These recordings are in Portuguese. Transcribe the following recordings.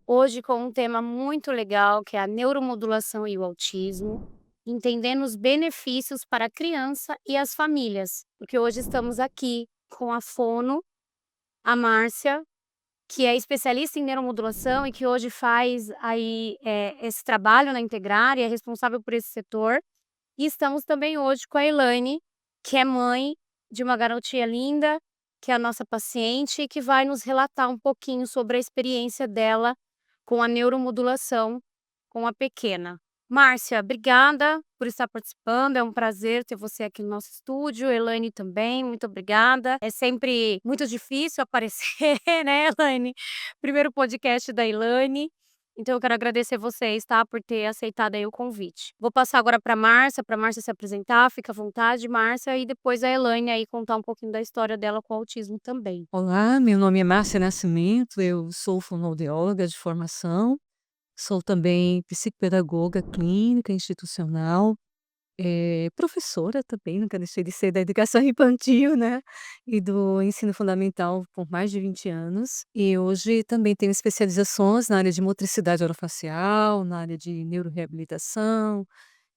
hoje com um tema muito legal, que é a neuromodulação e o autismo, entendendo os benefícios para a criança e as famílias. Porque hoje estamos aqui com a fono, a Márcia, que é especialista em neuromodulação e que hoje faz aí, esse trabalho na Integrar e é responsável por esse setor. E estamos também hoje com a Elaine, que é mãe de uma garotinha linda, que é a nossa paciente e que vai nos relatar um pouquinho sobre a experiência dela com a neuromodulação com a pequena. Márcia, obrigada por estar participando, é um prazer ter você aqui no nosso estúdio, Elaine também, muito obrigada. É sempre muito difícil aparecer, né, Elaine? Primeiro podcast da Elaine. Então eu quero agradecer vocês, tá, por ter aceitado aí o convite. Vou passar agora para Márcia se apresentar, fica à vontade, Márcia, e depois a Elaine aí contar um pouquinho da história dela com o autismo também. Olá, meu nome é Márcia Nascimento, eu sou fonoaudióloga de formação, sou também psicopedagoga clínica institucional, professora também, nunca deixei de ser da educação infantil, né, e do ensino fundamental por mais de 20 anos. E hoje também tenho especializações na área de motricidade orofacial, na área de neuroreabilitação,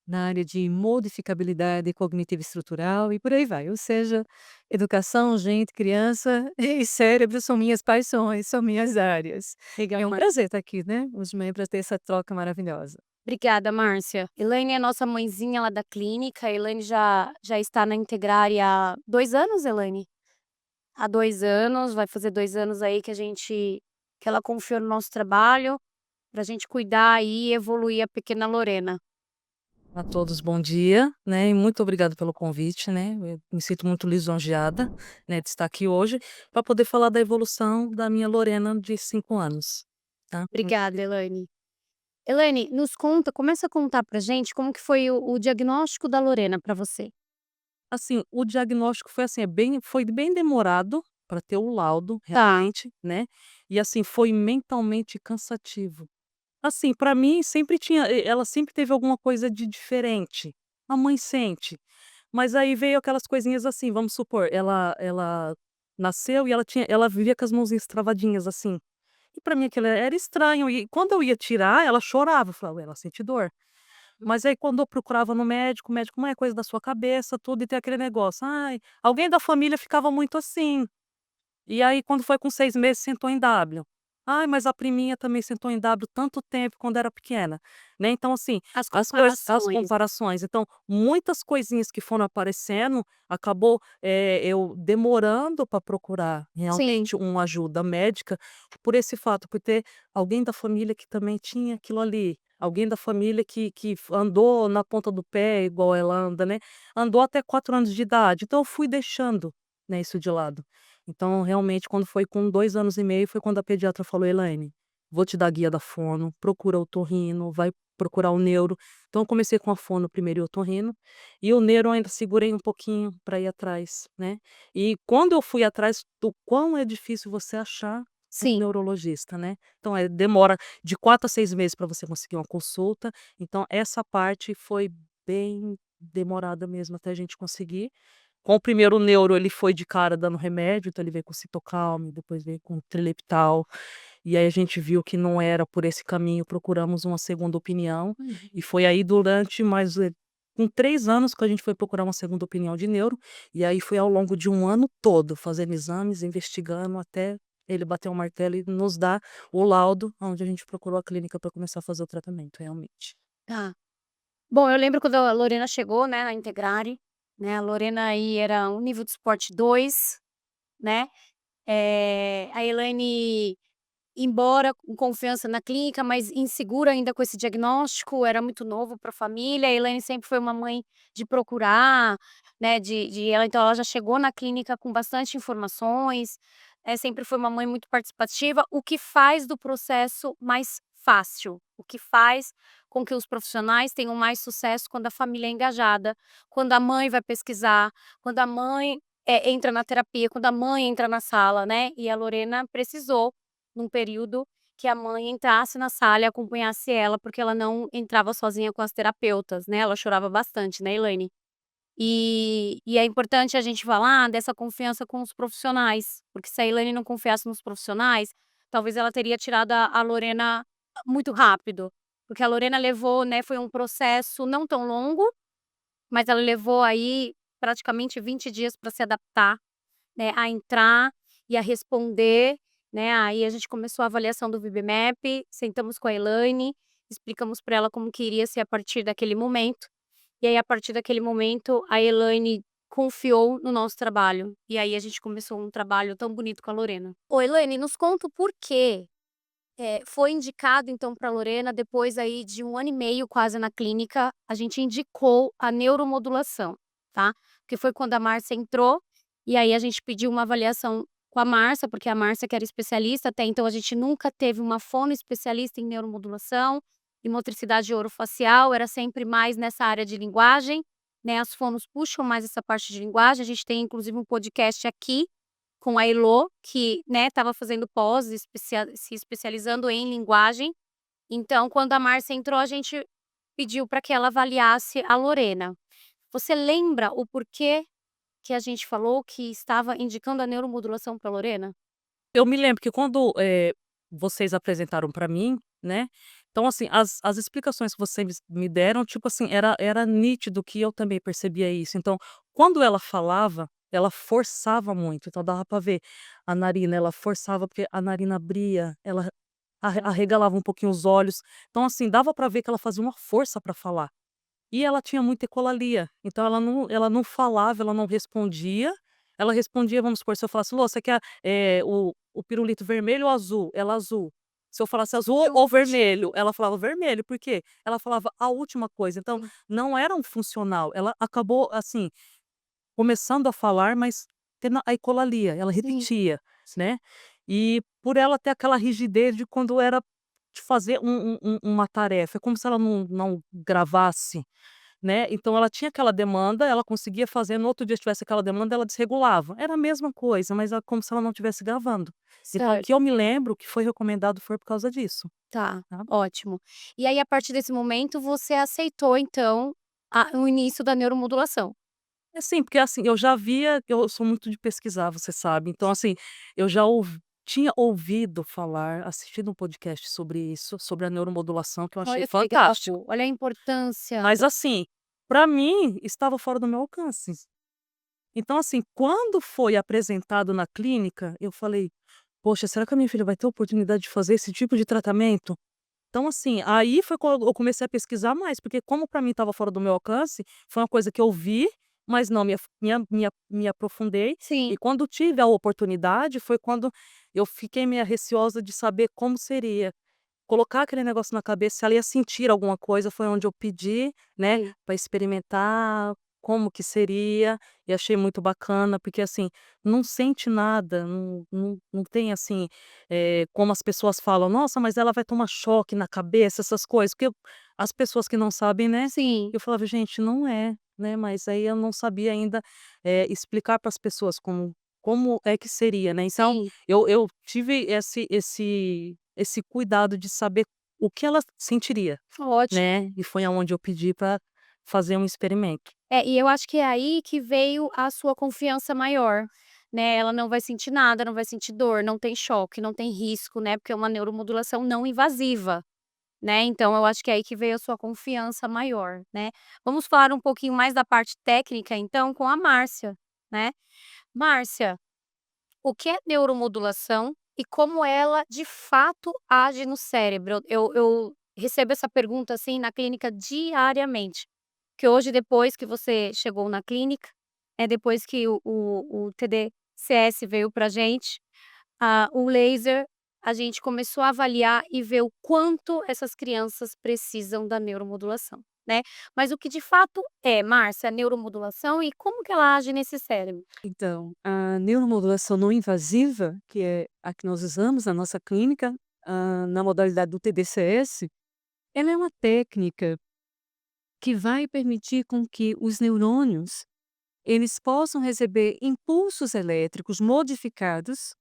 na área de modificabilidade cognitiva estrutural e por aí vai, ou seja, educação, gente, criança e cérebro são minhas paixões, são minhas áreas. Legal, É um Márcia. prazer estar aqui, né, hoje de manhã para ter essa troca maravilhosa. Obrigada, Márcia. Elaine é nossa mãezinha lá da clínica. A Elaine já está na Integrar há 2 anos, Elaine? Há 2 anos, vai fazer 2 anos aí que ela confiou no nosso trabalho, pra gente cuidar e evoluir a pequena Lorena. A todos bom dia, né, e muito obrigada pelo convite, né, eu me sinto muito lisonjeada, né, de estar aqui hoje para poder falar da evolução da minha Lorena de 5 anos, tá. Obrigada, Elaine. Elaine, nos conta, começa a contar pra gente como que foi o diagnóstico da Lorena pra você. Assim, o diagnóstico foi assim, foi bem demorado para ter o laudo Tá. realmente, né, e assim, foi mentalmente cansativo. Assim, para mim sempre tinha ela sempre teve alguma coisa de diferente, a mãe sente, mas aí veio aquelas coisinhas assim, vamos supor, ela nasceu e ela vivia com as mãozinhas travadinhas assim, e para mim aquilo era estranho e quando eu ia tirar ela chorava, eu falava: "Ué, ela sente dor". Mas aí quando eu procurava no médico, o médico: "Não é coisa da sua cabeça, tudo", e tem aquele negócio: "Ai", alguém da família ficava muito assim. E aí quando foi com 6 meses sentou em W. "Ai, mas a priminha também sentou em W tanto tempo quando era pequena", né, então assim, As as comparações. comparações, então muitas coisinhas que foram aparecendo, acabou, eu demorando para procurar Sim. realmente uma ajuda médica, por esse fato, por ter alguém da família que também tinha aquilo ali, alguém da família que andou na ponta do pé igual ela anda, né, andou até 4 anos de idade, então eu fui deixando, né, isso de lado. Então, realmente, quando foi com 2 anos e meio, foi quando a pediatra falou: "Elaine, vou te dar a guia da fono, procura otorrino, vai procurar o neuro". Então eu comecei com a fono primeiro e otorrino, e o neuro eu ainda segurei um pouquinho para ir atrás, né. E quando eu fui atrás do quão é difícil você achar um Sim. neurologista, né. Então, demora de 4 a 6 meses para você conseguir uma consulta, então essa parte foi bem demorada mesmo até a gente conseguir. Com o primeiro neuro, ele foi de cara dando remédio, então ele veio com citocalme, depois veio com trileptal, e aí a gente viu que não era por esse caminho, procuramos uma segunda opinião, Uhum. e foi aí durante mais, com 3 anos que a gente foi procurar uma segunda opinião de neuro, e aí foi ao longo de um ano todo fazendo exames, investigando, até ele bater o martelo e nos dar o laudo, onde a gente procurou a clínica para começar a fazer o tratamento, realmente. Tá. Bom, eu lembro quando a Lorena chegou, né, na Integrare, né, a Lorena aí era um nível de suporte 2, né, a Elaine, embora com confiança na clínica, mas insegura ainda com esse diagnóstico, era muito novo para a família, a Elaine sempre foi uma mãe de procurar, né, de ela então ela já chegou na clínica com bastante informações, sempre foi uma mãe muito participativa, o que faz do processo mais fácil, o que faz com que os profissionais tenham mais sucesso quando a família é engajada, quando a mãe vai pesquisar, quando a mãe, entra na terapia, quando a mãe entra na sala, né, e a Lorena precisou num período que a mãe entrasse na sala e acompanhasse ela, porque ela não entrava sozinha com as terapeutas, né, ela chorava bastante, né, Elaine? E é importante a gente falar dessa confiança com os profissionais, porque se a Elaine não confiasse nos profissionais, talvez ela teria tirado a Lorena muito rápido, porque a Lorena levou, né, foi um processo não tão longo, mas ela levou aí praticamente 20 dias para se adaptar, né, a entrar e a responder, né, aí a gente começou a avaliação do VB-MAP, sentamos com a Elaine, explicamos para ela como que iria ser a partir daquele momento, e aí a partir daquele momento a Elaine confiou no nosso trabalho, e aí a gente começou um trabalho tão bonito com a Lorena. Ô Elaine, nos conta o porquê, foi indicado então para a Lorena depois aí de 1 ano e meio quase na clínica, a gente indicou a neuromodulação, tá. Porque foi quando a Márcia entrou, e aí a gente pediu uma avaliação com a Márcia, porque a Márcia que era especialista, até então a gente nunca teve uma fono especialista em neuromodulação e motricidade orofacial, era sempre mais nessa área de linguagem, né, as fonos puxam mais essa parte de linguagem, a gente tem inclusive um podcast aqui, com a Elô, que, né, estava fazendo pós, se especializando em linguagem, então quando a Márcia entrou a gente pediu para que ela avaliasse a Lorena. Você lembra o porquê que a gente falou que estava indicando a neuromodulação pra Lorena? Eu me lembro que quando, vocês apresentaram pra mim, né, então assim, as explicações que vocês me deram, tipo assim, era nítido que eu também percebia isso. Então, quando ela falava, ela forçava muito, então dava pra ver a narina, ela forçava, porque a narina abria, ela arregalava um pouquinho os olhos. Então assim, dava pra ver que ela fazia uma força pra falar. E ela tinha muita ecolalia, então ela não falava, ela não respondia, ela respondia, vamos supor, se eu falasse: "Lô, você quer, o pirulito vermelho ou azul?", ela: "Azul". Se eu falasse: "Azul ou vermelho?", ela falava: "Vermelho", por quê? Ela falava a última coisa, então não era um funcional, ela acabou, assim, começando a falar, mas tendo a ecolalia, ela Sim, repetia, sim. né. E por ela ter aquela rigidez de quando era de fazer uma tarefa, é como se ela não gravasse, né, então ela tinha aquela demanda, ela conseguia fazer, no outro dia se tivesse aquela demanda, ela desregulava. Era a mesma coisa, mas é como se ela não estivesse gravando. Então o que eu Certo, me lembro que foi recomendado foi por causa disso, tá, tá. ótimo. E aí a partir desse momento você aceitou então o início da neuromodulação? É sim, porque assim, eu já via, eu sou muito de pesquisar, você sabe, então assim, eu já tinha ouvido falar, assistido um podcast sobre isso, sobre a neuromodulação, que eu achei Olha que legal, fantástico. olha a importância. Mas assim, para mim estava fora do meu alcance. Então assim, quando foi apresentado na clínica, eu falei: "Poxa, será que a minha filha vai ter oportunidade de fazer esse tipo de tratamento?". Então assim, aí foi quando eu comecei a pesquisar mais, porque como para mim estava fora do meu alcance, foi uma coisa que eu vi, mas não me aprofundei, Sim, e quando tive a oportunidade, foi quando eu fiquei meio receosa de saber como seria. Colocar aquele negócio na cabeça, se ela ia sentir alguma coisa, foi onde eu pedi, né, sim, para experimentar como que seria, e achei muito bacana, porque, assim, não sente nada, não tem, assim, como as pessoas falam: "Nossa, mas ela vai tomar choque na cabeça", essas coisas, porque as pessoas que não sabem, né, sim, eu falava: "Gente, não é", né, mas aí eu não sabia ainda, explicar para as pessoas como é que seria, né. Então, sim, eu tive esse cuidado de saber o que ela sentiria, ótimo. né, e foi aonde eu pedi para fazer um experimento. É, e eu acho que é aí que veio a sua confiança maior, né, ela não vai sentir nada, não vai sentir dor, não tem choque, não tem risco, né, porque é uma neuromodulação não invasiva, né, então eu acho que é aí que veio a sua confiança maior, né. Vamos falar um pouquinho mais da parte técnica então com a Márcia, né. Márcia, o que é neuromodulação e como ela de fato age no cérebro? Eu recebo essa pergunta, assim, na clínica diariamente. Que hoje depois que você chegou na clínica, é depois que o TDCS veio pra gente, o laser, a gente começou a avaliar e ver o quanto essas crianças precisam da neuromodulação, né. Mas o que de fato é, Márcia, a neuromodulação e como que ela age nesse cérebro? Então, a neuromodulação não invasiva, que é a que nós usamos na nossa clínica, na modalidade do TDCS, ela é uma técnica que vai permitir com que os neurônios eles possam receber impulsos elétricos modificados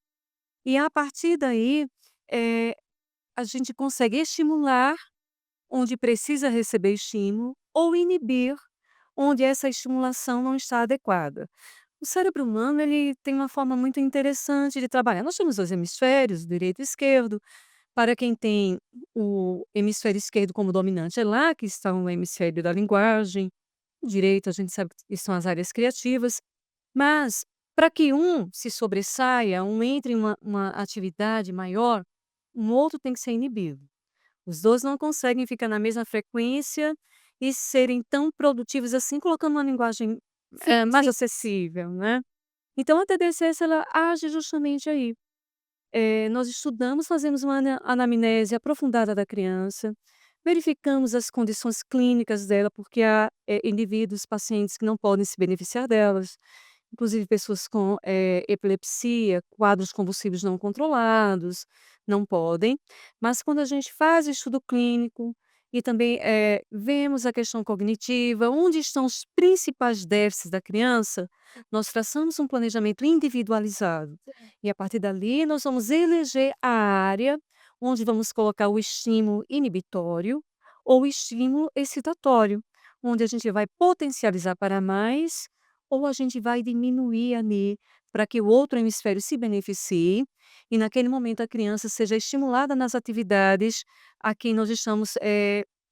e a partir daí eh, a gente consegue estimular onde precisa receber estímulo ou inibir onde essa estimulação não está adequada. O cérebro humano, ele tem uma forma muito interessante de trabalhar. Nós temos 2 hemisférios, direito e esquerdo. Para quem tem o hemisfério esquerdo como dominante, é lá que está o hemisfério da linguagem. O direito, a gente sabe que são as áreas criativas. Mas, para que um se sobressaia, um entre em uma atividade maior, um outro tem que ser inibido. Os 2 não conseguem ficar na mesma frequência e serem tão produtivos assim, colocando uma linguagem, Sim, mais sim. acessível, né. Então a TDCS ela age justamente aí. Nós estudamos, fazemos uma anamnese aprofundada da criança, verificamos as condições clínicas dela, porque há, indivíduos, pacientes que não podem se beneficiar delas, inclusive pessoas com, epilepsia, quadros convulsivos não controlados, não podem. Mas quando a gente faz o estudo clínico e também, vemos a questão cognitiva, onde estão os principais déficits da criança, nós traçamos um planejamento individualizado. E a partir dali nós vamos eleger a área onde vamos colocar o estímulo inibitório ou o estímulo excitatório, onde a gente vai potencializar para mais ou a gente vai diminuir ali para que o outro hemisfério se beneficie e naquele momento a criança seja estimulada nas atividades a quem nós estamos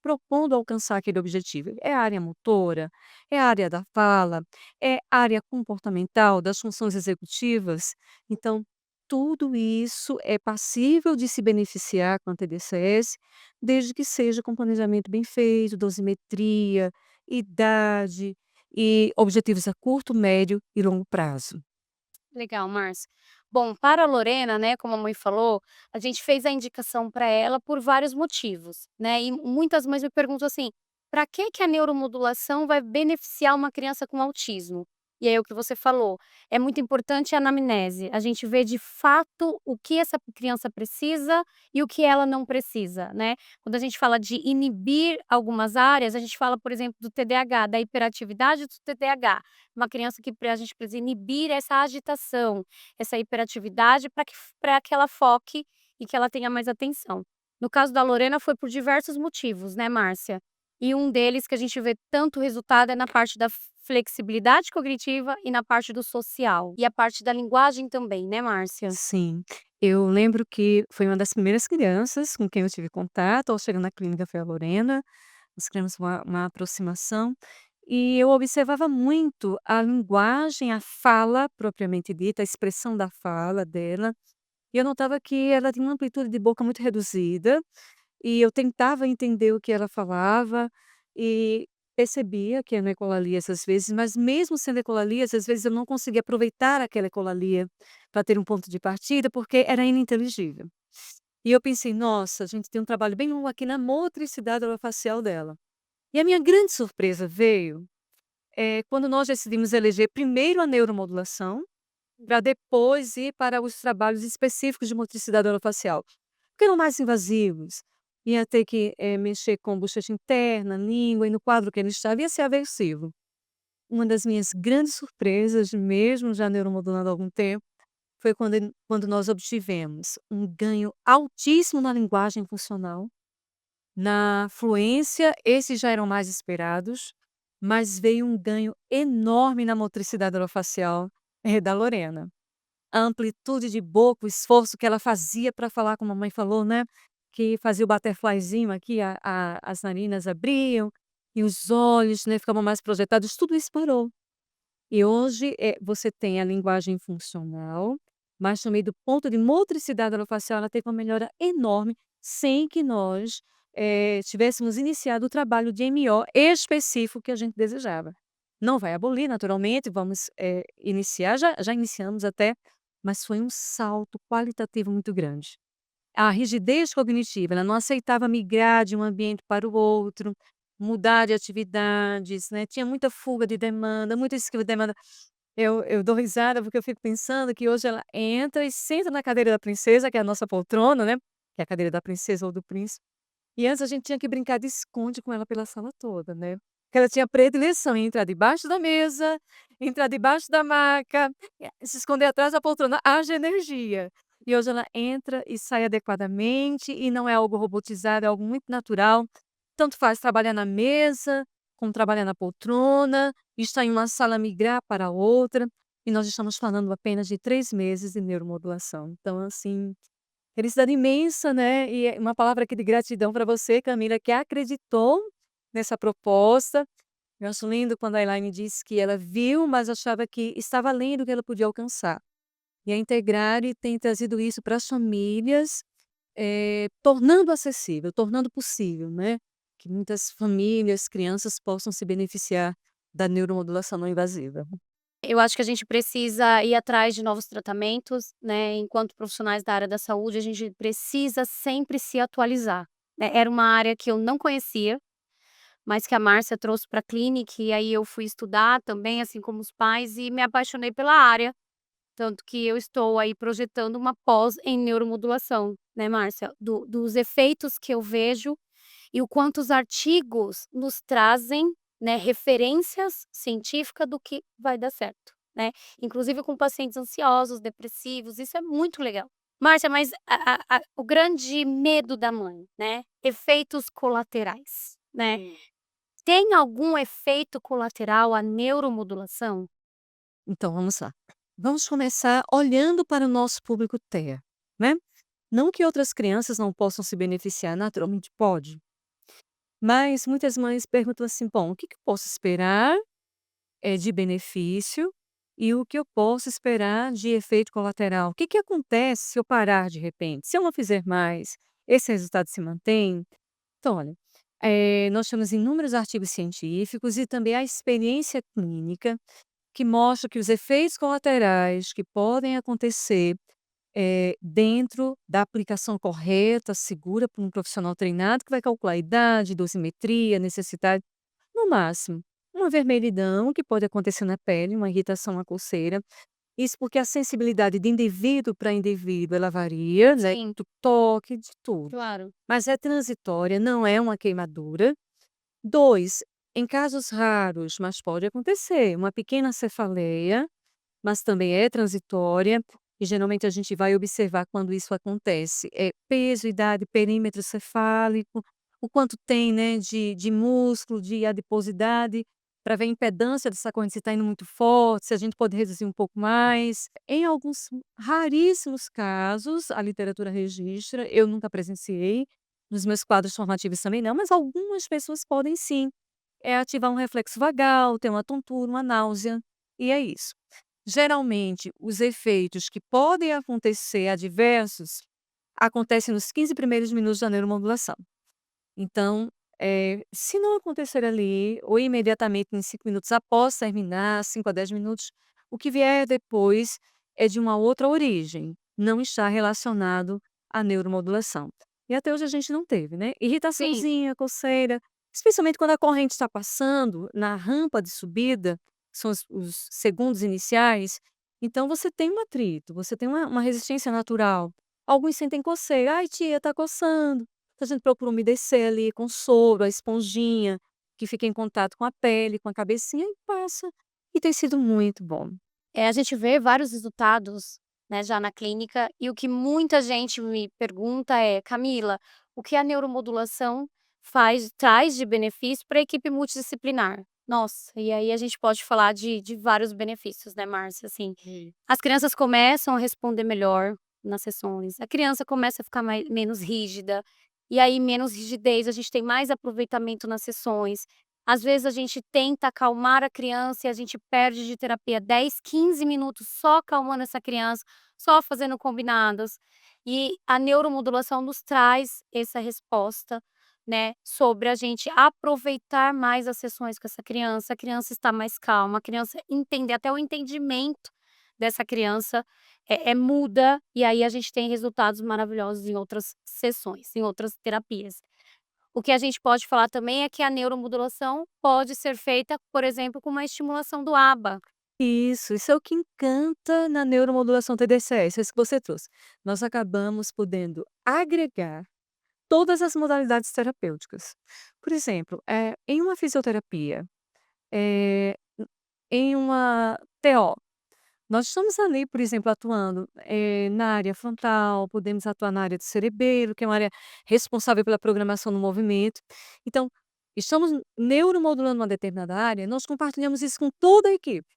propondo alcançar aquele objetivo. É a área motora, é a área da fala, é área comportamental, das funções executivas. Então, tudo isso é passível de se beneficiar com a TDCS, desde que seja com planejamento bem feito, dosimetria, idade e objetivos a curto, médio e longo prazo. Legal, Márcia. Bom, para a Lorena, né, como a mãe falou, a gente fez a indicação para ela por vários motivos, né, e muitas mães me perguntam assim: para que a neuromodulação vai beneficiar uma criança com autismo? E aí o que você falou, é muito importante a anamnese, a gente vê de fato o que essa criança precisa e o que ela não precisa, né. Quando a gente fala de inibir algumas áreas, a gente fala, por exemplo, do TDAH, da hiperatividade do TDAH. Uma criança que a gente precisa inibir essa agitação, essa hiperatividade para que ela foque e que ela tenha mais atenção. No caso da Lorena foi por diversos motivos, né, Márcia? E um deles que a gente vê tanto resultado é na parte da flexibilidade cognitiva e na parte do social. E a parte da linguagem também, né, Márcia? Sim, eu lembro que foi uma das primeiras crianças com quem eu tive contato ao chegar na clínica foi a Lorena, nós criamos uma aproximação, e eu observava muito a linguagem, a fala propriamente dita, a expressão da fala dela, e eu notava que ela tinha uma amplitude de boca muito reduzida, e eu tentava entender o que ela falava, e percebia que era ecolalia às vezes, mas mesmo sendo ecolalia, às vezes eu não conseguia aproveitar aquela ecolalia para ter um ponto de partida, porque era ininteligível. E eu pensei: "Nossa, a gente tem um trabalho bem longo aqui na motricidade orofacial dela". E a minha grande surpresa veio, quando nós decidimos eleger primeiro a neuromodulação, para depois ir para os trabalhos específicos de motricidade orofacial, porque eram mais invasivos, ia ter que, mexer com bochecha interna, língua, e no quadro que ele estava ia ser aversivo. Uma das minhas grandes surpresas, mesmo já neuromodulando há algum tempo, foi quando nós obtivemos um ganho altíssimo na linguagem funcional, na fluência, esses já eram mais esperados, mas veio um ganho enorme na motricidade orofacial, da Lorena. A amplitude de boca, o esforço que ela fazia para falar, como a mamãe falou, né, que fazia o butterflyzinho aqui, as narinas abriam e os olhos, né, ficavam mais projetados, tudo isso parou. E hoje, você tem a linguagem funcional, mas também do ponto de motricidade orofacial, ela teve uma melhora enorme, sem que nós, tivéssemos iniciado o trabalho de MO específico que a gente desejava. Não vai abolir, naturalmente, vamos, iniciar, já iniciamos até, mas foi um salto qualitativo muito grande. A rigidez cognitiva, ela não aceitava migrar de um ambiente para o outro, mudar de atividades, né, tinha muita fuga de demanda, muita esquiva de demanda. Eu dou risada, porque eu fico pensando que hoje ela entra e senta na cadeira da princesa, que é a nossa poltrona, né, que é a cadeira da princesa ou do príncipe, e antes a gente tinha que brincar de esconde com ela pela sala toda, né, porque ela tinha predileção em entrar debaixo da mesa, entrar debaixo da maca, se esconder atrás da poltrona, haja energia. E hoje ela entra e sai adequadamente e não é algo robotizado, é algo muito natural. Tanto faz trabalhar na mesa, como trabalhar na poltrona, estar em uma sala, migrar para outra. e nós estamos falando apenas de 3 meses de neuromodulação. Então, assim, felicidade imensa, né, e uma palavra aqui de gratidão para você, Camila, que acreditou nessa proposta. Eu acho lindo quando a Elaine disse que ela viu, mas achava que estava além do que ela podia alcançar. E a Integrare tem trazido isso para as famílias, tornando acessível, tornando possível, né, que muitas famílias, crianças possam se beneficiar da neuromodulação não invasiva. Eu acho que a gente precisa ir atrás de novos tratamentos, né, enquanto profissionais da área da saúde, a gente precisa sempre se atualizar, né. Era uma área que eu não conhecia, mas que a Márcia trouxe para a clínica, e aí eu fui estudar também, assim como os pais, e me apaixonei pela área, tanto que eu estou aí projetando uma pós em neuromodulação, né, Márcia, dos efeitos que eu vejo e o quanto os artigos nos trazem, né, referências científicas do que vai dar certo, né, inclusive com pacientes ansiosos, depressivos, isso é muito legal. Márcia, mas o grande medo da mãe, né, efeitos colaterais, né. Tem algum efeito colateral à neuromodulação? Então vamos lá. Vamos começar olhando para o nosso público TEA, né. Não que outras crianças não possam se beneficiar, naturalmente pode, mas muitas mães perguntam assim: "Bom, o que que eu posso esperar, de benefício e o que eu posso esperar de efeito colateral? O que que acontece se eu parar de repente? Se eu não fizer mais, esse resultado se mantém?" Então olha, nós temos inúmeros artigos científicos e também a experiência clínica que mostra que os efeitos colaterais que podem acontecer, dentro da aplicação correta, segura por um profissional treinado que vai calcular a idade, dosimetria, necessidade, no máximo, uma vermelhidão que pode acontecer na pele, uma irritação, uma coceira. Isso porque a sensibilidade de indivíduo para indivíduo ela varia, né, Sim, do toque, de tudo. claro. Mas é transitória, não é uma queimadura. 2, em casos raros, mas pode acontecer, uma pequena cefaleia, mas também é transitória, e geralmente a gente vai observar quando isso acontece, peso, idade, perímetro cefálico, o quanto tem, né, de músculo, de adiposidade, para ver a impedância dessa corrente, se está indo muito forte, se a gente pode reduzir um pouco mais. Em alguns raríssimos casos, a literatura registra, eu nunca presenciei, nos meus quadros formativos também não, mas algumas pessoas podem sim, ativar um reflexo vagal, ter uma tontura, uma náusea, e é isso. Geralmente, os efeitos que podem acontecer adversos, acontecem nos 15 primeiros minutos da neuromodulação. Então, se não acontecer ali, ou imediatamente em 5 minutos após terminar, 5 a 10 minutos, o que vier depois é de uma outra origem, não está relacionado à neuromodulação. E até hoje a gente não teve, né? Sim. Irritaçãozinha, coceira, especialmente quando a corrente está passando na rampa de subida, são os segundos iniciais, então você tem um atrito, você tem uma resistência natural. Alguns sentem coceira, ai tia, tá coçando. Então a gente procura umedecer ali com soro, a esponjinha, que fica em contato com a pele, com a cabecinha e passa. E tem sido muito bom. A gente vê vários resultados, né, já na clínica, e o que muita gente me pergunta é: "Camila, o que a neuromodulação traz de benefício para a equipe multidisciplinar?". Nossa, e aí a gente pode falar de vários benefícios, né, Márcia, assim, as crianças começam a responder melhor nas sessões, a criança começa a ficar menos rígida, e aí menos rigidez, a gente tem mais aproveitamento nas sessões. Às vezes a gente tenta acalmar a criança e a gente perde de terapia 10, 15 minutos só acalmando essa criança, só fazendo combinadas. E a neuromodulação nos traz essa resposta, né, sobre a gente aproveitar mais as sessões com essa criança, a criança está mais calma, a criança entender, até o entendimento dessa criança muda, e aí a gente tem resultados maravilhosos em outras sessões, em outras terapias. O que a gente pode falar também é que a neuromodulação pode ser feita, por exemplo, com uma estimulação do ABA. Isso é o que encanta na neuromodulação TDCS, isso que você trouxe. Nós acabamos podendo agregar todas as modalidades terapêuticas. Por exemplo, em uma fisioterapia, eh, em uma TO, nós estamos ali, por exemplo, atuando, na área frontal, podemos atuar na área do cerebelo, que é uma área responsável pela programação do movimento. Então, estamos neuromodulando uma determinada área, nós compartilhamos isso com toda a equipe.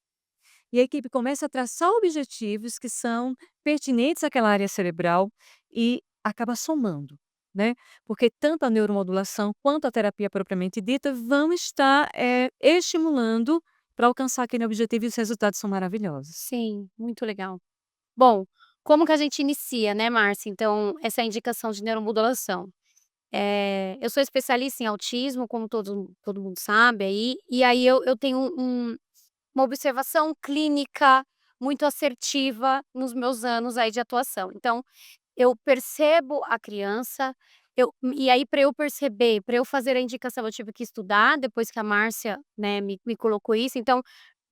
e a equipe começa a traçar objetivos que são pertinentes àquela área cerebral e acaba somando, né, porque tanto a neuromodulação quanto a terapia propriamente dita vão estar, estimulando para alcançar aquele objetivo e os resultados são maravilhosos. Sim, muito legal. Bom, como que a gente inicia, né, Márcia, então, essa indicação de neuromodulação? Eu sou especialista em autismo, como todo mundo sabe aí, e aí eu tenho uma observação clínica muito assertiva nos meus anos aí de atuação. Então, eu percebo a criança, e aí para eu perceber, para eu fazer a indicação, eu tive que estudar, depois que a Márcia, né, me colocou isso. Então,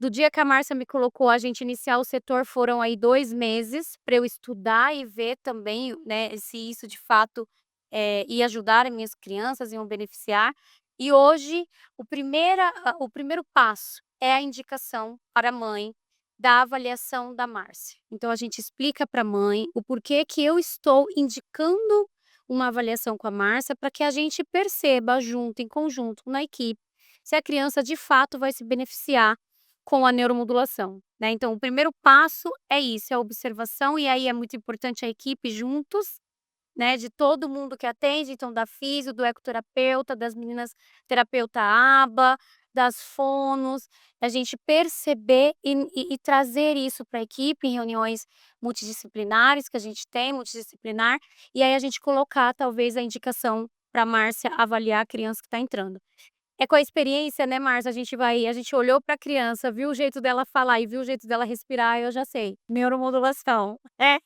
do dia que a Márcia me colocou a gente iniciar o setor, foram aí 2 meses para eu estudar e ver também, né, se isso de fato, ia ajudar as minhas crianças, iam beneficiar. E hoje, o primeiro passo é a indicação para a mãe da avaliação da Márcia. Então a gente explica para a mãe o porquê que eu estou indicando uma avaliação com a Márcia, para que a gente perceba junto, em conjunto, na equipe, se a criança de fato vai se beneficiar com a neuromodulação, né. Então o primeiro passo é isso, é a observação, e aí é muito importante a equipe juntos, né, de todo mundo que atende, então da fisio, do ecoterapeuta, das meninas terapeuta ABA, das fonos, a gente perceber e trazer isso para a equipe em reuniões multidisciplinares que a gente tem, multidisciplinar, e aí a gente colocar talvez a indicação para Márcia avaliar a criança que está entrando. É com a experiência, né, Márcia, a gente olhou para a criança, viu o jeito dela falar e viu o jeito dela respirar, eu já sei, neuromodulação. É,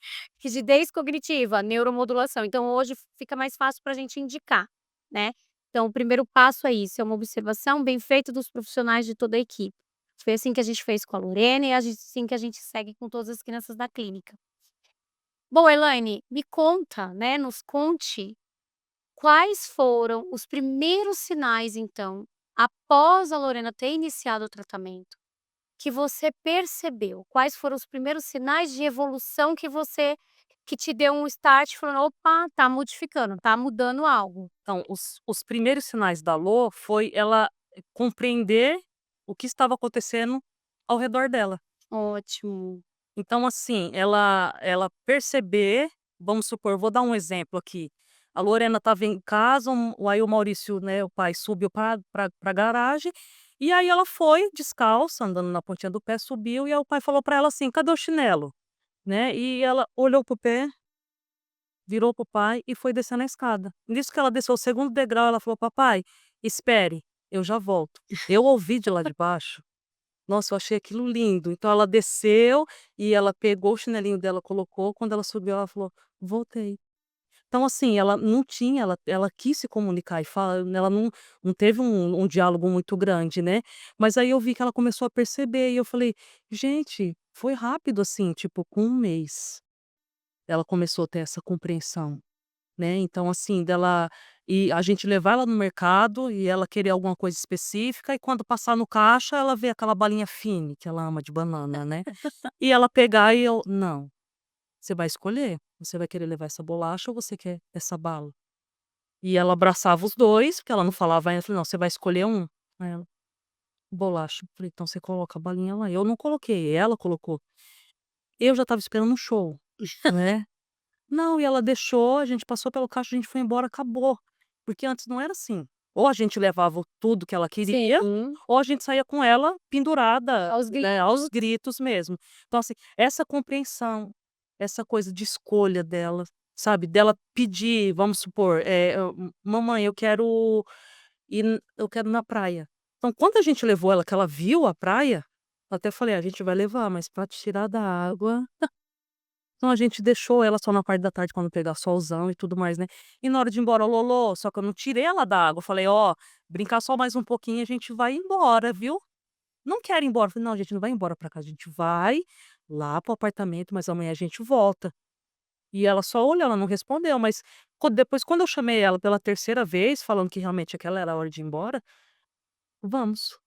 rigidez cognitiva, neuromodulação. Então hoje fica mais fácil para a gente indicar, né. Então o primeiro passo é isso, é uma observação bem feita dos profissionais de toda a equipe. Foi assim que a gente fez com a Lorena e assim que a gente segue com todas as crianças da clínica. Bom, Elaine, me conta, né, nos conte quais foram os primeiros sinais, então, após a Lorena ter iniciado o tratamento, que você percebeu? Quais foram os primeiros sinais de evolução que te deu um start falando: "Opa, tá modificando, tá mudando algo"? Então, os primeiros sinais da Lô foi ela compreender o que estava acontecendo ao redor dela. Ótimo. Então, assim, ela perceber, vamos supor, vou dar um exemplo aqui, a Lorena estava em casa, aí o Maurício, né, o pai subiu pra garagem, e aí ela foi descalça, andando na pontinha do pé, subiu, e aí o pai falou pra ela assim: "Cadê o chinelo?", né, e ela olhou pro pé, virou para o pai e foi descendo a escada. Nisso que ela desceu o segundo degrau, ela falou: "Papai, espere, eu já volto". Eu ouvi de lá de baixo, nossa, eu achei aquilo lindo. Então ela desceu e ela pegou o chinelinho dela, colocou, quando ela subiu, ela falou: "Voltei". Então, assim, ela não tinha, ela quis se comunicar e fala, ela não teve um diálogo muito grande, né. Mas aí eu vi que ela começou a perceber e eu falei: "Gente, foi rápido assim, tipo, com 1 mês, ela começou a ter essa compreensão". Né, então assim, dela e a gente levar ela no mercado e ela querer alguma coisa específica e quando passar no caixa ela vê aquela balinha Fine, que ela ama de banana, né, e ela pegar e eu: "Não, você vai escolher, você vai querer levar essa bolacha ou você quer essa bala?". E ela abraçava os 2 porque ela não falava ainda, eu falei: "Não, você vai escolher um?". Aí ela: "Bolacha". Falei: "Então você coloca a balinha lá". Eu não coloquei, ela colocou. Eu já estava esperando um show, né. Não, e ela deixou, a gente passou pelo caixa, a gente foi embora, acabou. Porque antes não era assim. Ou a gente levava tudo que ela queria, Sim, ou a gente saía com ela pendurada, aos né, aos gritos. gritos mesmo. Então, assim, essa compreensão, essa coisa de escolha dela, sabe, dela pedir, vamos supor, "Mamãe, eu quero ir na praia". Então, quando a gente levou ela, que ela viu a praia, eu até falei: "A gente vai levar, mas pra te tirar da água". Então a gente deixou ela só na parte da tarde quando pegar solzão e tudo mais, né. E na hora de ir embora: "Lolô", só que eu não tirei ela da água, eu falei: "Ó, brincar só mais um pouquinho a gente vai embora, viu". "Não quero ir embora", eu falei: "Não, a gente não vai embora pra casa, a gente vai lá para o apartamento, mas amanhã a gente volta". E ela só olhou, ela não respondeu, mas depois quando eu chamei ela pela terceira vez, falando que realmente aquela era a hora de ir embora, "Vamos".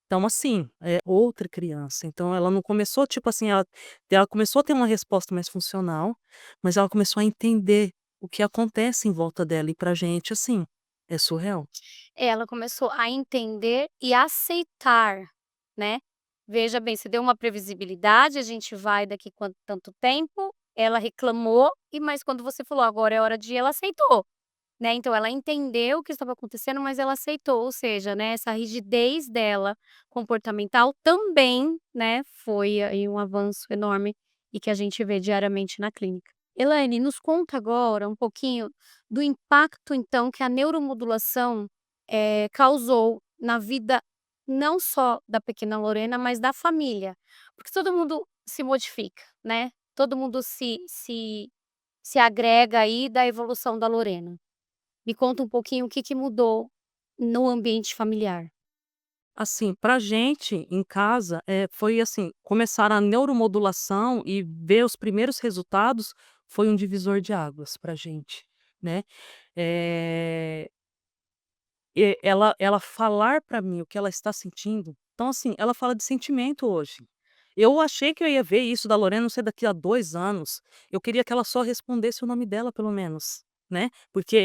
Então, assim, é outra criança, então ela não começou, tipo assim, ela começou a ter uma resposta mais funcional, mas ela começou a entender o que acontece em volta dela e pra gente, assim, é surreal. Ela começou a entender e aceitar, né. Veja bem, você deu uma previsibilidade, a gente vai daqui quanto tanto tempo, ela reclamou mas quando você falou: "Agora é hora de ir", ela aceitou, né, então ela entendeu o que estava acontecendo, mas ela aceitou, ou seja, né, essa rigidez dela comportamental também, né, foi aí um avanço enorme e que a gente vê diariamente na clínica. Elaine, nos conta agora um pouquinho do impacto então que a neuromodulação, causou na vida não só da pequena Lorena, mas da família, porque todo mundo se modifica, né, todo mundo se agrega aí da evolução da Lorena. Me conta um pouquinho o que que mudou no ambiente familiar. Assim, pra gente em casa, foi assim, começar a neuromodulação e ver os primeiros resultados foi um divisor de águas pra gente, né. Eh ela falar pra mim o que ela está sentindo, então assim, ela fala de sentimento hoje. Eu achei que eu ia ver isso da Lorena, não sei, daqui a 2 anos, eu queria que ela só respondesse o nome dela pelo menos, né, porque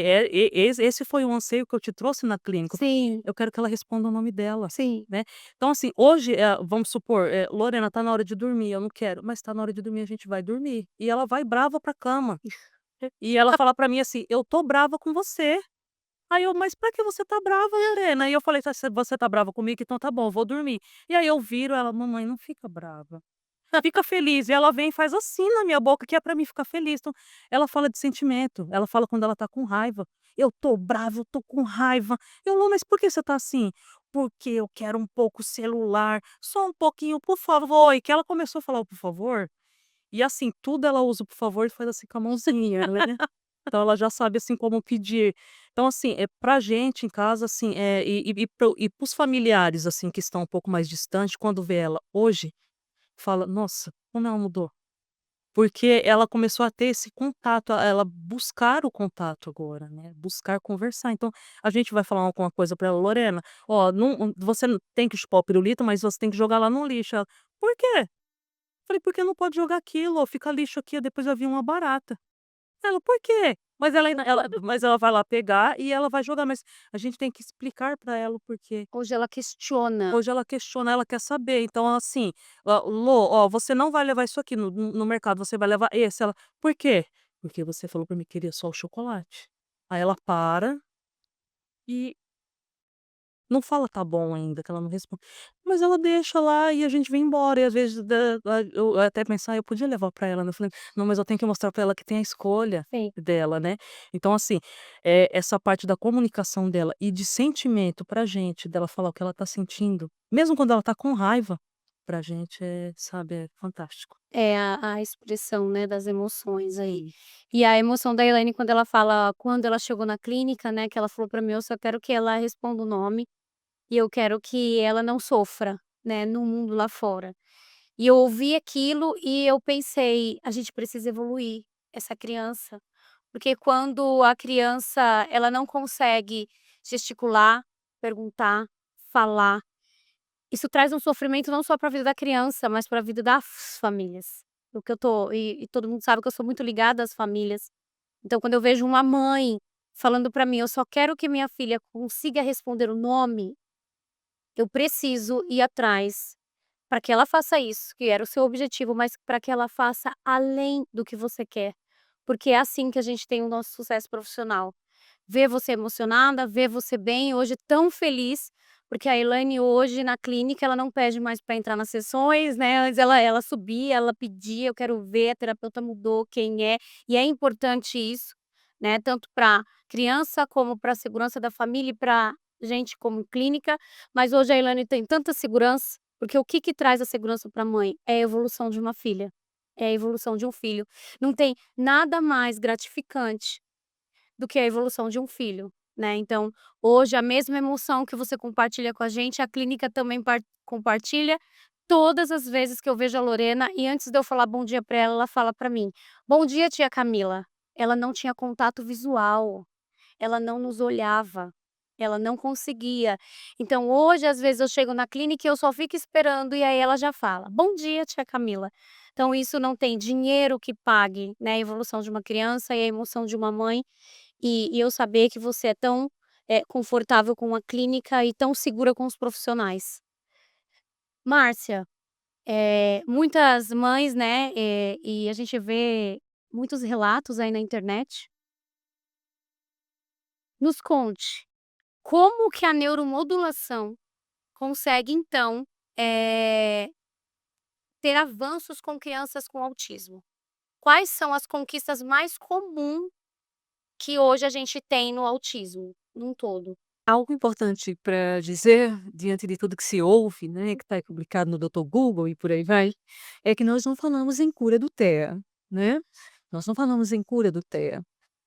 esse foi um anseio que eu te trouxe na clínica, Sim, eu quero que ela responda o nome dela, sim. né. Então assim, hoje, vamos supor, "Lorena, tá na hora de dormir", eu não quero, mas tá na hora de dormir, a gente vai dormir, e ela vai brava pra cama, e ela fala pra mim assim: "Eu tô brava com você". Aí eu: "Mas pra que você tá brava, Lorena?" Aí eu falei: "Tá, se você tá brava comigo, então tá bom, eu vou dormir". E aí eu viro, ela: "Mamãe, não fica brava, fica feliz". E ela vem e faz assim na minha boca, que é pra mim ficar feliz. Então, ela fala de sentimento, ela fala quando ela tá com raiva. "Eu tô brava, eu tô com raiva". Eu: "Lu, mas por que você tá assim?". "Porque eu quero um pouco celular, só um pouquinho, por favor". E que ela começou a falar o "por favor", e assim, tudo ela usa o "por favor" e faz assim com a mãozinha, né. Então ela já sabe, assim, como pedir. Então, assim, pra gente em casa, assim, para os familiares, assim, que estão um pouco mais distante, quando vê ela hoje, fala: "Nossa, como ela mudou". Porque ela começou a ter esse contato, a ela buscar o contato agora, né, buscar conversar. Então, a gente vai falar alguma coisa pra ela: "Lorena, ó, você não tem que chupar o pirulito, mas você tem que jogar lá no lixo". Ela: "Por quê?". Falei: "Porque não pode jogar aquilo, ó, fica lixo aqui, depois vai vir uma barata". Ela: "Por quê?". Mas ela vai lá pegar e ela vai jogar, mas a gente tem que explicar pra ela o porquê. Hoje ela questiona. Hoje ela questiona, ela quer saber, então assim: "Lô, ó, você não vai levar isso aqui no mercado, você vai levar esse". Ela: "Por quê?". "Porque você falou pra mim que queria só o chocolate". Aí ela para e não fala "tá bom" ainda, que ela não responde, mas ela deixa lá e a gente vem embora e às vezes eu até pensar, eu podia levar pra ela, né, eu falei: "Não, mas eu tenho que mostrar pra ela que tem a escolha Sim. dela, né". Então assim, essa parte da comunicação dela e de sentimento pra gente, dela falar o que ela tá sentindo, mesmo quando ela tá com raiva, pra gente sabe, é fantástico. É a expressão, né, das emoções aí. E a emoção da Elaine quando ela fala quando ela chegou na clínica, né, que ela falou pra mim: "Eu só quero que ela responda o nome, e eu quero que ela não sofra, né, no mundo lá fora". E eu ouvi aquilo e eu pensei: "A gente precisa evoluir essa criança", porque quando a criança ela não consegue gesticular, perguntar, falar, isso traz um sofrimento não só para a vida da criança, mas para a vida das famílias. O que eu tô e todo mundo sabe que eu sou muito ligada às famílias, então quando eu vejo uma mãe falando para mim: "Eu só quero que minha filha consiga responder o nome", eu preciso ir atrás para que ela faça isso, que era o seu objetivo, mas para que ela faça além do que você quer, porque é assim que a gente tem o nosso sucesso profissional. Ver você emocionada, ver você bem, hoje tão feliz, porque a Elaine hoje na clínica ela não pede mais para entrar nas sessões, né, antes ela subia, ela pedia: "Eu quero ver, a terapeuta mudou, quem é?". E é importante isso, né, tanto pra criança como pra segurança da família e pra gente como clínica, mas hoje a Elaine tem tanta segurança, porque o que que traz a segurança pra mãe? É a evolução de uma filha, é a evolução de um filho. Não tem nada mais gratificante do que a evolução de um filho, né. Então, hoje a mesma emoção que você compartilha com a gente, a clínica também compartilha. Todas as vezes que eu vejo a Lorena e antes de eu falar bom dia para ela, ela fala para mim: "Bom dia, tia Camila". Ela não tinha contato visual, ela não nos olhava, ela não conseguia. Então hoje, às vezes, eu chego na clínica e eu só fico esperando e aí ela já fala: "Bom dia, tia Camila". Então isso não tem dinheiro que pague, né, a evolução de uma criança e a emoção de uma mãe e eu saber que você é tão, confortável com a clínica e tão segura com os profissionais. Márcia, muitas mães, né, e a gente vê muitos relatos aí na internet. Nos conte, como que a neuromodulação consegue então, eh, ter avanços com crianças com autismo? Quais são as conquistas mais comum que hoje a gente tem no autismo, num todo? Algo importante para dizer, diante de tudo que se ouve, né, que está publicado no Doutor Google e por aí vai, é que nós não falamos em cura do TEA, né? Nós não falamos em cura do TEA.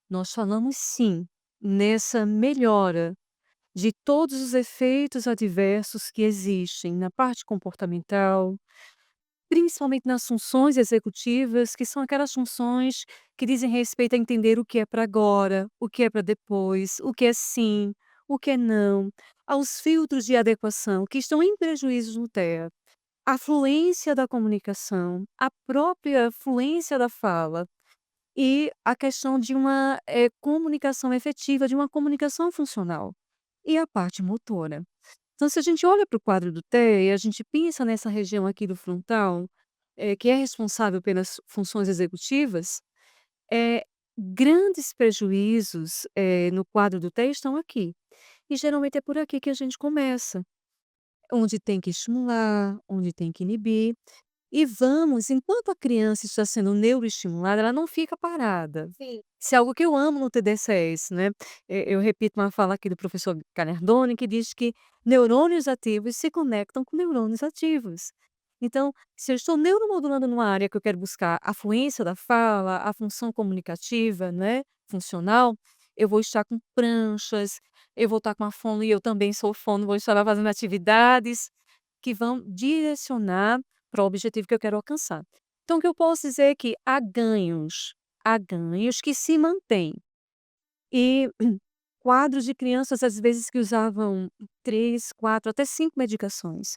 Nós falamos sim nessa melhora de todos os efeitos adversos que existem na parte comportamental, principalmente nas funções executivas, que são aquelas funções que dizem respeito a entender o que é para agora, o que é para depois, o que é sim, o que é não, aos filtros de adequação que estão em prejuízo no TEA, a fluência da comunicação, a própria fluência da fala e a questão de uma comunicação efetiva, de uma comunicação funcional e a parte motora. Então, se a gente olha para o quadro do TEA e a gente pensa nessa região aqui do frontal, que é responsável pelas funções executivas, eh, grandes prejuízos, no quadro do TEA estão aqui. E geralmente é por aqui que a gente começa, onde tem que estimular, onde tem que inibir. E vamos, enquanto a criança está sendo neuroestimulada, ela não fica parada. Sim. Isso é algo que eu amo no TDCS, né. Eu repito uma fala aqui do professor Canardone, que diz que neurônios ativos se conectam com neurônios ativos. Então, se eu estou neuromodulando numa área que eu quero buscar a fluência da fala, a função comunicativa, né, funcional, eu vou estar com pranchas, eu vou estar com a fono e eu também sou fono, vou estar lá fazendo atividades que vão direcionar para o objetivo que eu quero alcançar. Então o que eu posso dizer é que há ganhos que se mantêm. E quadros de crianças, às vezes, que usavam 3, 4, até 5 medicações.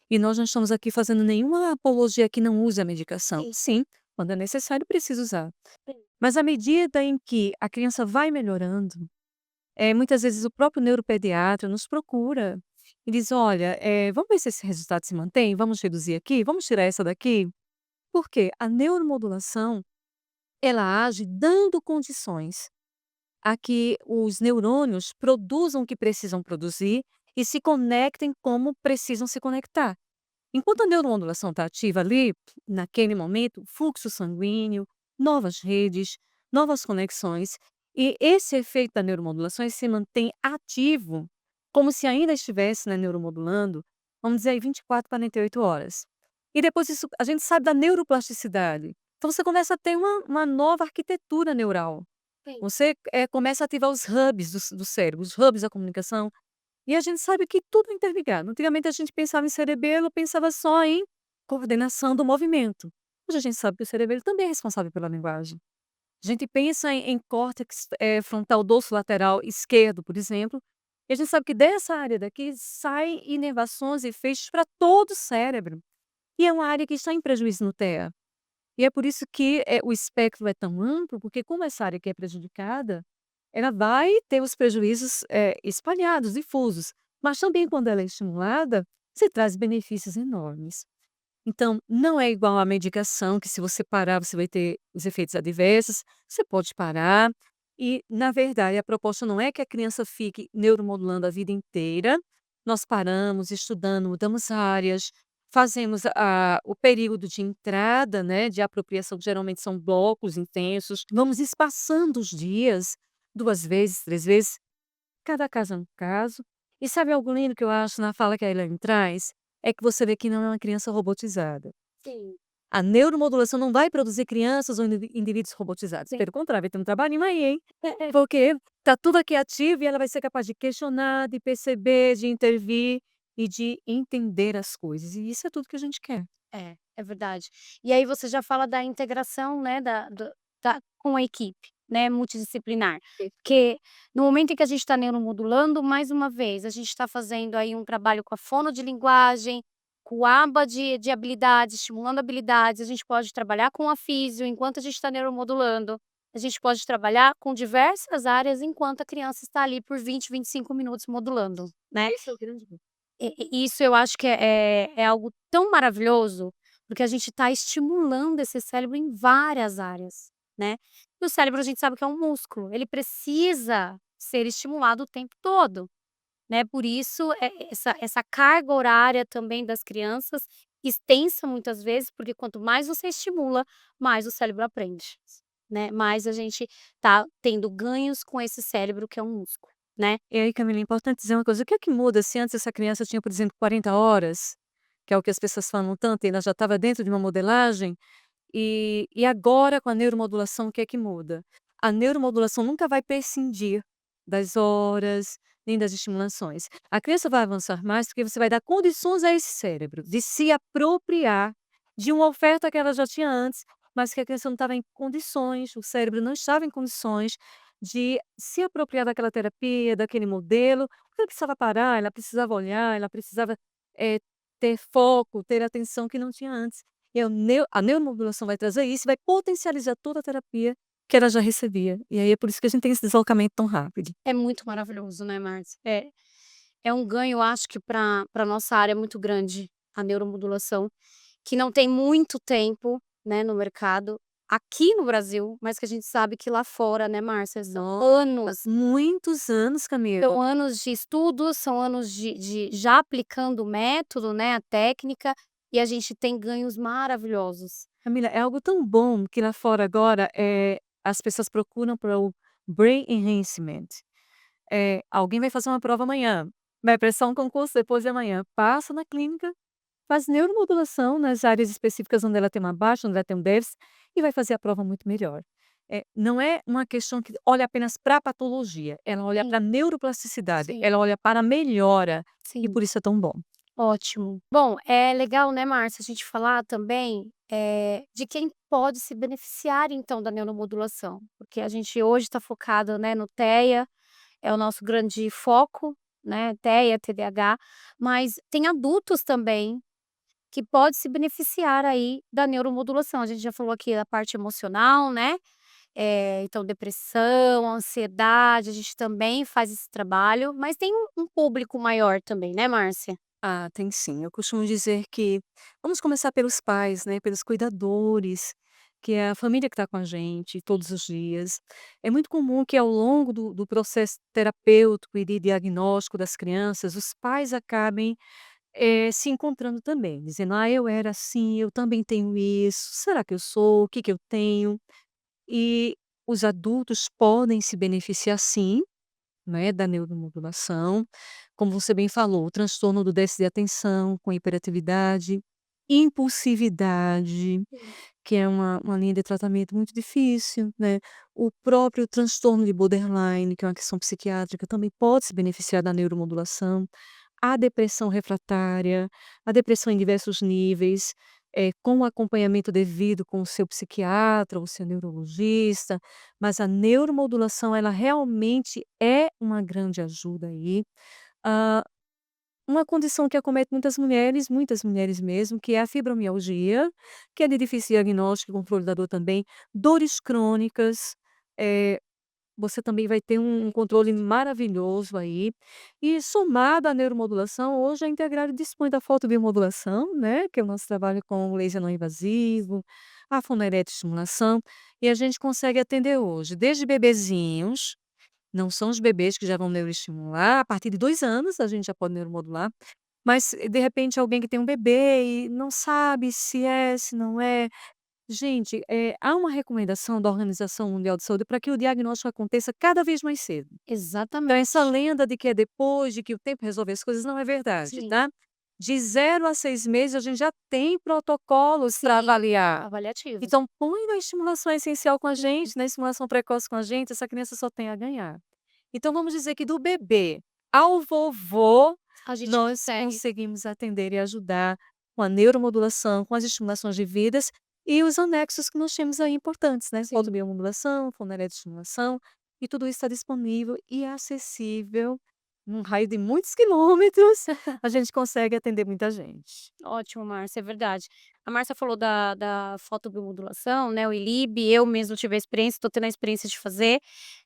E nós não estamos aqui fazendo nenhuma apologia que não use a medicação. Sim. Sim, quando é necessário, precisa usar. Sim. Mas à medida em que a criança vai melhorando, muitas vezes o próprio neuropediatra nos procura e diz: "Olha, vamos ver se esse resultado se mantém? Vamos reduzir aqui? Vamos tirar essa daqui?" Porque a neuromodulação, ela age dando condições a que os neurônios produzam o que precisam produzir e se conectem como precisam se conectar. Enquanto a neuromodulação está ativa ali, naquele momento, fluxo sanguíneo, novas redes, novas conexões, e esse efeito da neuromodulação ele se mantém ativo, como se ainda estivesse, né, neuromodulando, vamos dizer aí 24, 48 horas. E depois isso, a gente sabe da neuroplasticidade. Então você começa a ter uma nova arquitetura neural. Sim. Você começa a ativar os hubs do cérebro, os hubs da comunicação, e a gente sabe que tudo é interligado. Antigamente a gente pensava em cerebelo, pensava só em coordenação do movimento. Hoje a gente sabe que o cerebelo também é responsável pela linguagem. A gente pensa em córtex frontal dorsolateral esquerdo, por exemplo, e a gente sabe que dessa área daqui saem inervações e feixes para todo o cérebro. E é uma área que está em prejuízo no TEA. E é por isso que o espectro é tão amplo, porque como essa área que é prejudicada, ela vai ter os prejuízos, espalhados, difusos, mas também quando ela é estimulada, você traz benefícios enormes. Então, não é igual à medicação que se você parar você vai ter os efeitos adversos, você pode parar e, na verdade, a proposta não é que a criança fique neuromodulando a vida inteira, nós paramos, estudando, mudamos áreas, fazemos o período de entrada, né, de apropriação, que geralmente são blocos intensos, vamos espaçando os dias, 2 vezes, 3 vezes, cada caso é um caso. E sabe algo lindo que eu acho na fala que a Elaine traz? É que você vê que não é uma criança robotizada. Sim. A neuromodulação não vai produzir crianças ou indivíduos robotizados, Sim. pelo contrário, vai ter um trabalhinho aí, hein. É, é. Porque tá tudo aqui ativo e ela vai ser capaz de questionar, de perceber, de intervir e de entender as coisas, e isso é tudo que a gente quer. É verdade. E aí você já fala da integração, né, com a equipe, né, multidisciplinar. Porque no momento em que a gente está neuromodulando, mais uma vez, a gente está fazendo aí um trabalho com a fono de linguagem, com a aba de habilidades, estimulando habilidades, a gente pode trabalhar com a físio enquanto a gente está neuromodulando, a gente pode trabalhar com diversas áreas enquanto a criança está ali por 20, 25 minutos modulando, né. Esse é o grande Isso eu acho que é algo tão maravilhoso, porque a gente está estimulando esse cérebro em várias áreas, né. E o cérebro a gente sabe que é um músculo, ele precisa ser estimulado o tempo todo, né, por isso, essa carga horária também das crianças, extensa muitas vezes, porque quanto mais você estimula, mais o cérebro aprende, né, mais a gente tá tendo ganhos com esse cérebro que é um músculo, né. E aí, Camila, é importante dizer uma coisa, o que é que muda se antes essa criança tinha, por exemplo, 40 horas, que é o que as pessoas falam tanto, e ela já estava dentro de uma modelagem, e agora com a neuromodulação o que é que muda? A neuromodulação nunca vai prescindir das horas, nem das estimulações. A criança vai avançar mais porque você vai dar condições a esse cérebro de se apropriar de uma oferta que ela já tinha antes, mas que a criança não estava em condições, o cérebro não estava em condições de se apropriar daquela terapia, daquele modelo, porque ela precisava parar, ela precisava olhar, ela precisava, eh, ter foco, ter atenção que não tinha antes. E a neuromodulação vai trazer isso e vai potencializar toda a terapia que ela já recebia. E aí é por isso que a gente tem esse deslocamento tão rápido. É muito maravilhoso, né, Márcia. É um ganho, eu acho que para nossa área é muito grande, a neuromodulação, que não tem muito tempo, né, no mercado, aqui no Brasil, mas que a gente sabe que lá fora, né, Márcia, são anos, Muitos anos, Camila. são anos de estudos, são anos de já aplicando o método, né, a técnica, e a gente tem ganhos maravilhosos. Camila, é algo tão bom que lá fora agora, as pessoas procuram para o brain enhancement. Alguém vai fazer uma prova amanhã, vai prestar um concurso depois de amanhã, passa na clínica, faz neuromodulação nas áreas específicas onde ela tem uma baixa, onde ela tem um déficit, e vai fazer a prova muito melhor. Não é uma questão que olha apenas para a patologia, ela olha Sim, para a neuroplasticidade, sim, ela olha para a melhora, e sim. por isso é tão bom. Ótimo. Bom, é legal, né, Márcia, a gente falar também, de quem pode se beneficiar, então, da neuromodulação, porque a gente hoje está focado, né, no TEA, é o nosso grande foco, né, TEA, TDAH, mas tem adultos também que pode se beneficiar aí da neuromodulação. A gente já falou aqui da parte emocional, né, então depressão, ansiedade, a gente também faz esse trabalho, mas tem um público maior também, né, Márcia? Ah, tem sim. Eu costumo dizer que vamos começar pelos pais, né, pelos cuidadores, que é a família que está com a gente todos os dias. É muito comum que ao longo do processo terapêutico e de diagnóstico das crianças, os pais acabem, se encontrando também, dizendo: "Ah, eu era assim, eu também tenho isso. Será que eu sou? O que que eu tenho?" E os adultos podem se beneficiar sim, né, da neuromodulação, como você bem falou, o transtorno do déficit de atenção com hiperatividade, impulsividade, que é uma linha de tratamento muito difícil, né, o próprio transtorno de borderline, que é uma questão psiquiátrica, também pode se beneficiar da neuromodulação. A depressão refratária, a depressão em diversos níveis, com o acompanhamento devido com o seu psiquiatra ou seu neurologista, mas a neuromodulação ela realmente é uma grande ajuda aí. Ah, uma condição que acomete muitas mulheres mesmo, que é a fibromialgia, que é de difícil diagnóstico, controle da dor também, dores crônicas, eh você também vai ter um controle maravilhoso aí. E somado à neuromodulação, hoje a Integrale dispõe da fotobiomodulação, né, que é o nosso trabalho com o laser não invasivo, a fonoeletroestimulação, e a gente consegue atender hoje desde bebezinhos, não são os bebês que já vão neuroestimular, a partir de 2 anos a gente já pode neuromodular, mas de repente alguém que tem um bebê e não sabe se é, se não é. Gente, há uma recomendação da Organização Mundial de Saúde para que o diagnóstico aconteça cada vez mais cedo. Então essa Exatamente. lenda de que é depois, de que o tempo resolve as coisas, não é verdade, Sim, tá. De 0 a 6 meses a gente já tem protocolos para sim, avaliar. avaliativos. Então põe na estimulação essencial com a gente, na estimulação precoce com a gente, essa criança só tem a ganhar. Então vamos dizer que do bebê ao vovô, A gente nós consegue. conseguimos atender e ajudar com a neuromodulação, com as estimulações devidas e os anexos que nós temos aí importantes, né, Sim. fotobiomodulação, fonoeletroestimulação, e tudo isso está disponível e acessível, num raio de muitos quilômetros, a gente consegue atender muita gente. Ótimo, Márcia, é verdade. A Márcia falou da fotobiomodulação, né, o ILIB, eu mesmo tive a experiência, estou tendo a experiência de fazer.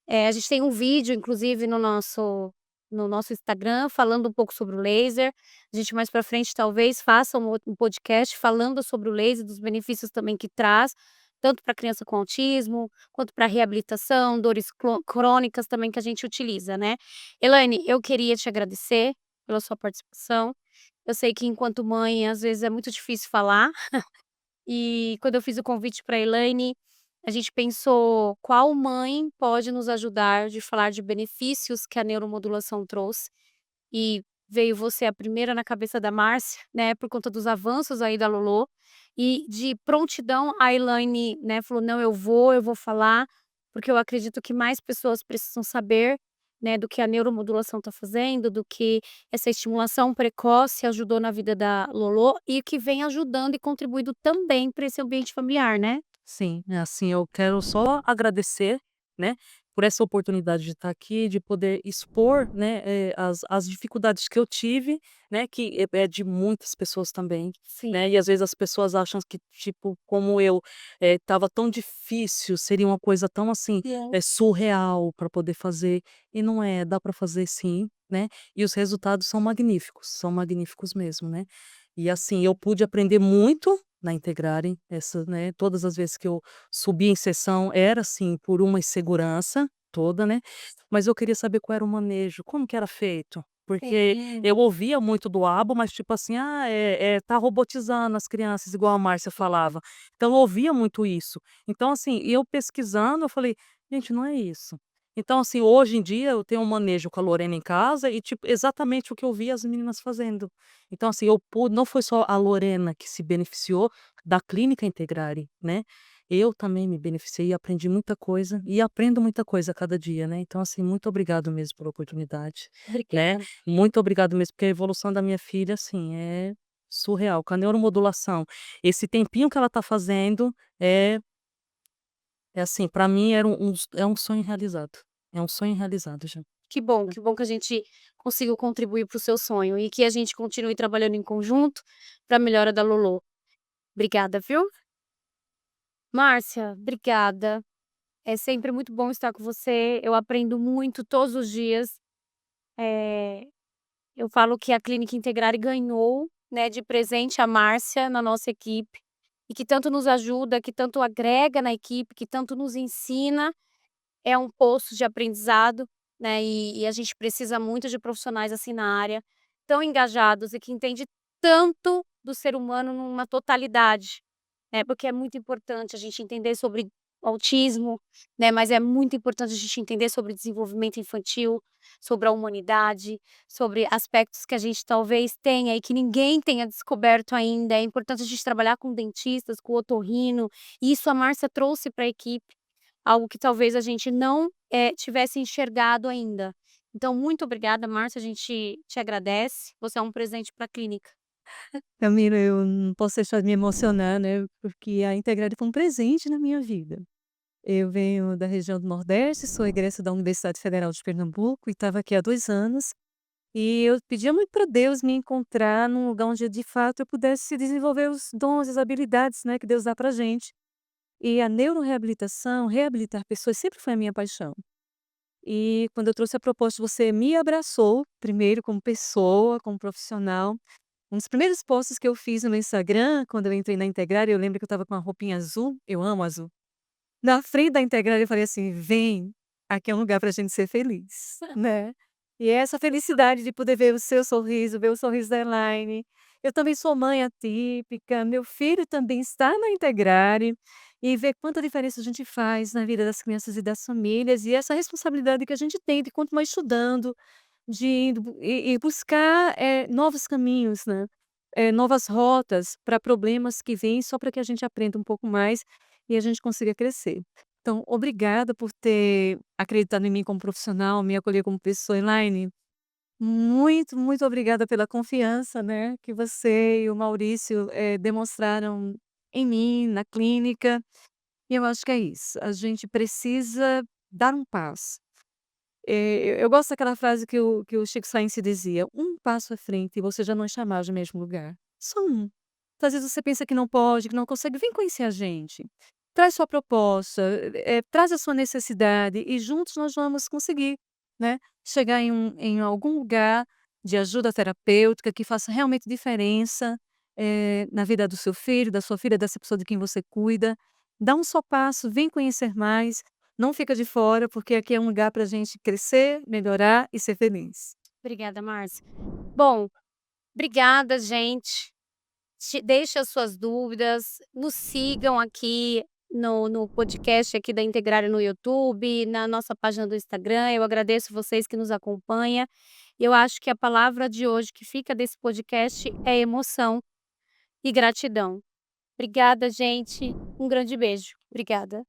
A gente tem um vídeo, inclusive, no nosso no nosso Instagram falando um pouco sobre o laser. A gente mais para frente talvez faça um podcast falando sobre o laser, dos benefícios também que traz, tanto para criança com autismo, quanto para reabilitação, dores crônicas também que a gente utiliza, né. Elaine, eu queria te agradecer pela sua participação. Eu sei que enquanto mãe, às vezes, é muito difícil falar, e quando eu fiz o convite para a Elaine, a gente pensou: qual mãe pode nos ajudar de falar de benefícios que a neuromodulação trouxe, e veio você a primeira na cabeça da Márcia, né, por conta dos avanços aí da Lolô, e de prontidão a Elaine, né, falou: "Não, eu vou falar, porque eu acredito que mais pessoas precisam saber, né, do que a neuromodulação está fazendo, do que essa estimulação precoce ajudou na vida da Lolô e que vem ajudando e contribuindo também para esse ambiente familiar, né". Sim, é assim, eu quero só agradecer, né, por essa oportunidade de estar aqui, de poder expor, né, as dificuldades que eu tive, né, que é de muitas pessoas também, Sim. né, e às vezes as pessoas acham que, tipo, como eu, estava tão difícil, seria uma coisa tão assim, É. surreal para poder fazer, e não é, dá para fazer sim, né, e os resultados são magníficos mesmo, né. E assim, eu pude aprender muito na Integrare, essa, né, todas as vezes que eu subia em sessão era, assim, por uma insegurança toda, né, mas eu queria saber qual era o manejo, como que era feito, porque Sim. eu ouvia muito do abo, mas tipo assim: "Ah, tá robotizando as crianças", igual a Márcia falava. Então eu ouvia muito isso. Então assim, eu pesquisando, eu falei: "Gente, não é isso". Então assim, hoje em dia eu tenho um manejo com a Lorena em casa e tipo, exatamente o que eu via as meninas fazendo. Então assim, eu pude não foi só a Lorena que se beneficiou da clínica Integrare, né, eu também me beneficiei e aprendi muita coisa, e aprendo muita coisa a cada dia, né, então assim, muito obrigado mesmo pela oportunidade, né, Obrigada. muito obrigado mesmo, porque a evolução da minha filha, assim, é surreal, com a neuromodulação, esse tempinho que ela tá fazendo, é assim, pra mim era é um sonho realizado, é um sonho realizado já. Que bom que a gente conseguiu contribuir para o seu sonho e que a gente continue trabalhando em conjunto para a melhora da Lolô. Obrigada, viu. Márcia, obrigada. É sempre muito bom estar com você, eu aprendo muito todos os dias. Eh, eu falo que a Clínica Integrare ganhou, né, de presente a Márcia na nossa equipe, e que tanto nos ajuda, que tanto agrega na equipe, que tanto nos ensina. É um poço de aprendizado, né, e a gente precisa muito de profissionais, assim, na área, tão engajados e que entende tanto do ser humano numa totalidade, né, porque é muito importante a gente entender sobre autismo, né, mas é muito importante a gente entender sobre desenvolvimento infantil, sobre a humanidade, sobre aspectos que a gente talvez tenha e que ninguém tenha descoberto ainda. É importante a gente trabalhar com dentistas, com otorrino, e isso a Márcia trouxe para a equipe. Algo que talvez a gente não, tivesse enxergado ainda. Então muito obrigada, Márcia, a gente te agradece, você é um presente para a clínica. Camila, eu não posso deixar de me emocionar, né, porque a Integrare foi um presente na minha vida. Eu venho da região do Nordeste, sou egressa da Universidade Federal de Pernambuco e estava aqui há 2 anos, e eu pedia muito para Deus me encontrar num lugar onde de fato eu pudesse desenvolver os dons, as habilidades, né, que Deus dá pra gente. E a neuroreabilitação, reabilitar pessoas sempre foi a minha paixão. E quando eu trouxe a proposta, você me abraçou, primeiro como pessoa, como profissional. Um dos primeiros posts que eu fiz no meu Instagram, quando eu entrei na Integrar, eu lembro que eu estava com uma roupinha azul, eu amo azul. Na frente da Integrar eu falei assim: "Vem, aqui é um lugar pra gente ser feliz", né. E essa felicidade de poder ver o seu sorriso, ver o sorriso da Elaine. Eu também sou mãe atípica, meu filho também está na Integrar, e ver quanta diferença a gente faz na vida das crianças e das famílias, e essa responsabilidade que a gente tem de continuar estudando, de e buscar, novos caminhos, né, novas rotas para problemas que vêm, só para que a gente aprenda um pouco mais e a gente consiga crescer. Então, obrigada por ter acreditado em mim como profissional, me acolher como pessoa. Elaine, muito, muito obrigada pela confiança, né, que você e o Maurício, demonstraram em mim, na clínica. E eu acho que é isso, a gente precisa dar um passo. Eu gosto daquela frase que o Chico Science dizia: "Um passo à frente e você já não está mais no mesmo lugar". Só um. Então, às vezes você pensa que não pode, que não consegue, vem conhecer a gente. Traz sua proposta, traz a sua necessidade e juntos nós vamos conseguir, né, chegar em algum lugar de ajuda terapêutica que faça realmente diferença, na vida do seu filho, da sua filha, dessa pessoa de quem você cuida. Dá um só passo, vem conhecer mais, não fica de fora, porque aqui é um lugar para a gente crescer, melhorar e ser feliz. Obrigada, Márcia. Bom, obrigada, gente. Deixe as suas dúvidas, nos sigam aqui no podcast aqui da Integrária no YouTube, na nossa página do Instagram. Eu agradeço vocês que nos acompanham. Eu acho que a palavra de hoje que fica desse podcast é emoção e gratidão. Obrigada, gente. Um grande beijo. Obrigada.